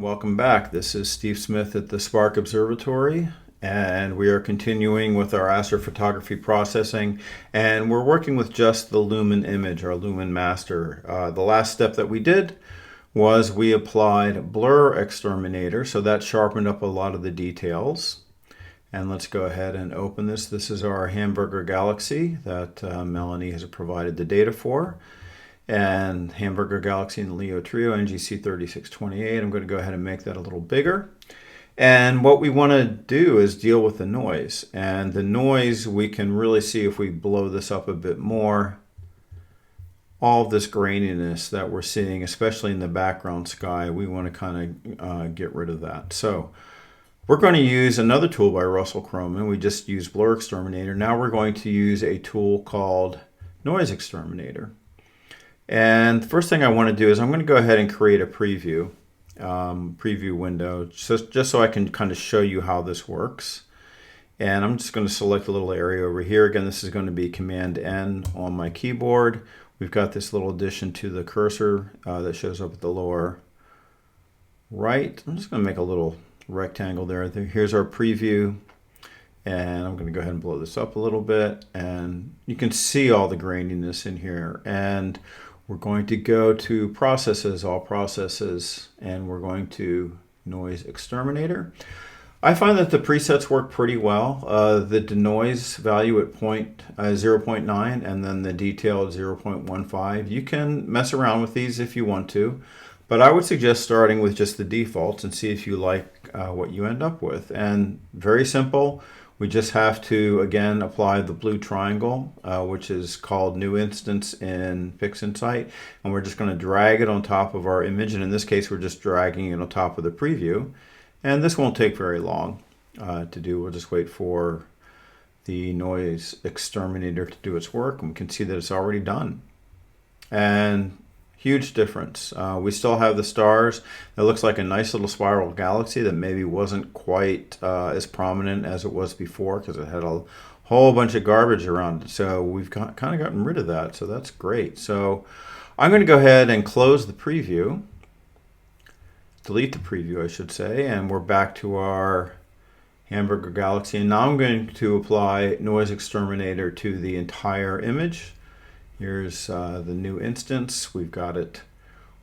everyone, welcome back. This is Steve Smith at the SPARQ Observatory, and we are continuing with our astrophotography processing, and we're working with just the lumen image, our lumen master. The last step that we did was we applied blur exterminator, so that sharpened up a lot of the details. And let's go ahead and open this. This is our hamburger galaxy that Melanie has provided the data for. And Hamburger Galaxy in Leo Trio, NGC 3628. I'm going to go ahead and make that a little bigger. And what we want to do is deal with the noise. And the noise, we can really see if we blow this up a bit more. All of this graininess that we're seeing, especially in the background sky, we want to kind of get rid of that. So we're going to use another tool by Russell Croman. We just used Blur Exterminator. Now we're going to use a tool called NoiseXTerminator. And the first thing I want to do is I'm going to go ahead and create a preview window just so I can kind of show you how this works. And I'm just going to select a little area over here. Again, this is going to be Command N on my keyboard. We've got this little addition to the cursor that shows up at the lower right. I'm just going to make a little rectangle there. Here's our preview. And I'm going to go ahead and blow this up a little bit. And you can see all the graininess in here. And we're going to go to Processes, All Processes, and we're going to Noise Exterminator. I find that the presets work pretty well. The denoise value at 0.9 and then the detail at 0.15. You can mess around with these if you want to, but I would suggest starting with just the defaults and see if you like what you end up with. And very simple. We just have to, again, apply the blue triangle, which is called New Instance in PixInsight. And we're just going to drag it on top of our image. And in this case, we're just dragging it on top of the preview. And this won't take very long to do. We'll just wait for the noise exterminator to do its work. And we can see that it's already done. And huge difference. We still have the stars. It looks like a nice little spiral galaxy that maybe wasn't quite as prominent as it was before because it had a whole bunch of garbage around it. So we've kind of gotten rid of that. So that's great. So I'm going to go ahead and close the preview. Delete the preview, I should say. And we're back to our Hamburger Galaxy. And now I'm going to apply Noise Exterminator to the entire image. Here's the new instance. We've got it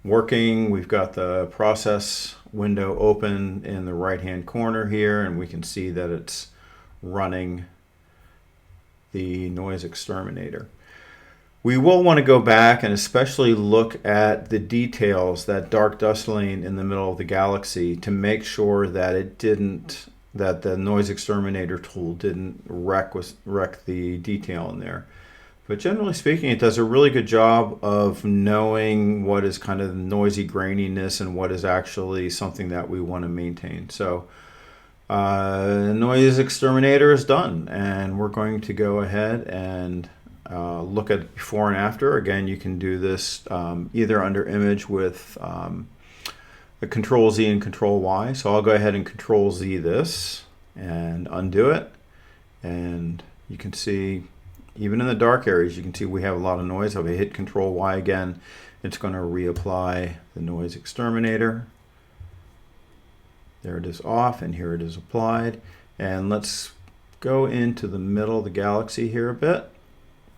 working. We've got the process window open in the right-hand corner here, and we can see that it's running the noise exterminator. We will want to go back and especially look at the details, that dark dust lane in the middle of the galaxy, to make sure that that the noise exterminator tool didn't wreck the detail in there. But generally speaking, it does a really good job of knowing what is kind of noisy graininess and what is actually something that we want to maintain. So Noise Exterminator is done, and we're going to go ahead and look at before and after. Again, you can do this either under image with a Control Z and Control Y. So I'll go ahead and Control Z this and undo it, and you can see even in the dark areas, you can see we have a lot of noise. If I hit Control Y again, it's going to reapply the noise exterminator. There it is off, and here it is applied. And let's go into the middle of the galaxy here a bit.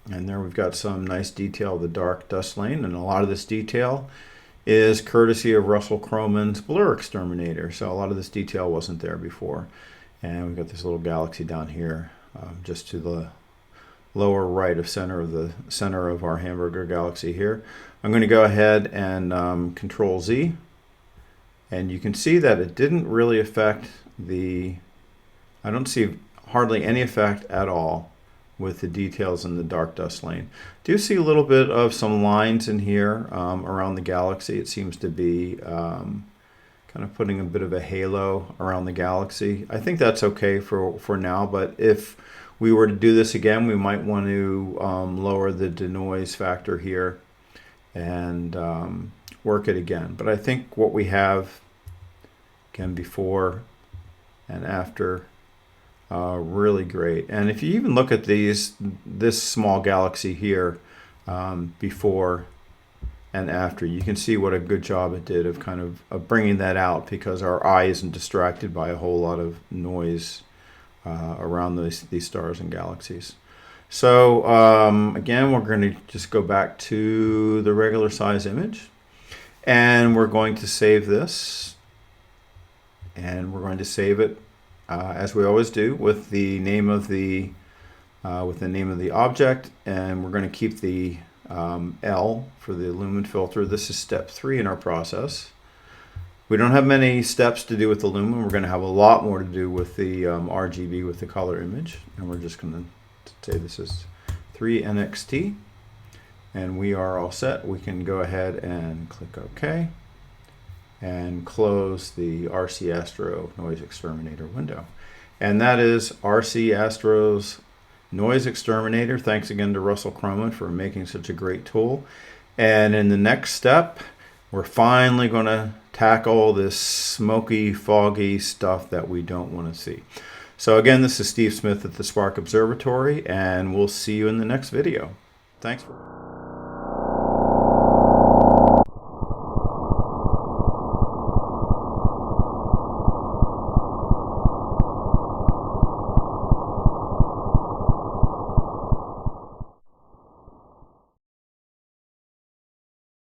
And there we've got some nice detail of the dark dust lane. And a lot of this detail is courtesy of Russell Croman's Blur Exterminator. So a lot of this detail wasn't there before. And we've got this little galaxy down here just to the lower right of center of our Hamburger Galaxy here. I'm going to go ahead and Control Z, and you can see that it didn't really affect I don't see hardly any effect at all with the details in the dark dust lane. Do see a little bit of some lines in here around the galaxy. It seems to be kind of putting a bit of a halo around the galaxy. I think that's okay for now, but if we were to do this again, we might want to lower the denoise factor here and work it again. But I think what we have, again, before and after, really great. And if you even look at this small galaxy here before and after. You can see what a good job it did of kind of bringing that out, because our eye isn't distracted by a whole lot of noise around these stars and galaxies. So again, we're going to just go back to the regular size image, and we're going to save this, and we're going to save it as we always do with the name of the object, and we're going to keep the L for the lumen filter. This is step 3 in our process. We don't have many steps to do with the lumen. We're going to have a lot more to do with the RGB, with the color image, and we're just going to say this is 3 NXT, and we are all set. We can go ahead and click OK and close the RC Astro NoiseXTerminator window. And that is RC Astro's NoiseXTerminator. Thanks again to Russell Croman for making such a great tool. And in the next step, we're finally going to tackle this smoky, foggy stuff that we don't want to see. So again, this is Steve Smith at the SPARQ Observatory, and we'll see you in the next video. Thanks.